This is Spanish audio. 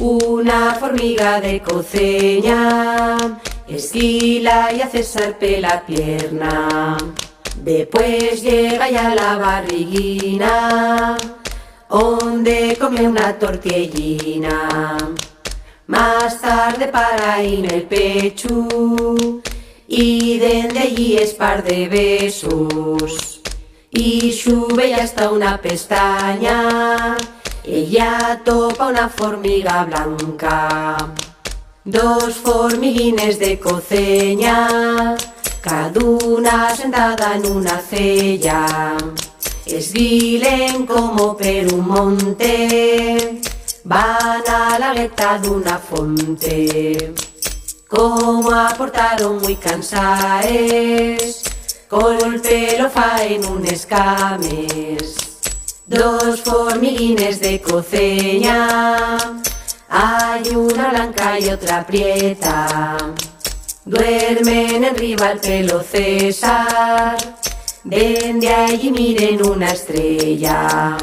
Una formiga de coceña esquila y hace sarpe la pierna. Después llega ya la barriguina, onde come una tortellina. Más tarde para en el pecho, y dende allí es par de besos. Y sube ya hasta una pestaña, ella topa una formiga blanca. Dos formiguines de coceña, cada una sentada en una cella. Esguilen como per un monte, van a la gueta d'una fonte. Como aportaron muy cansaes, col pelo faen un escames. Dos formiguines de coceña, hay una blanca y otra prieta. Duermen enriba el pelo César, dende allí miren una estrella.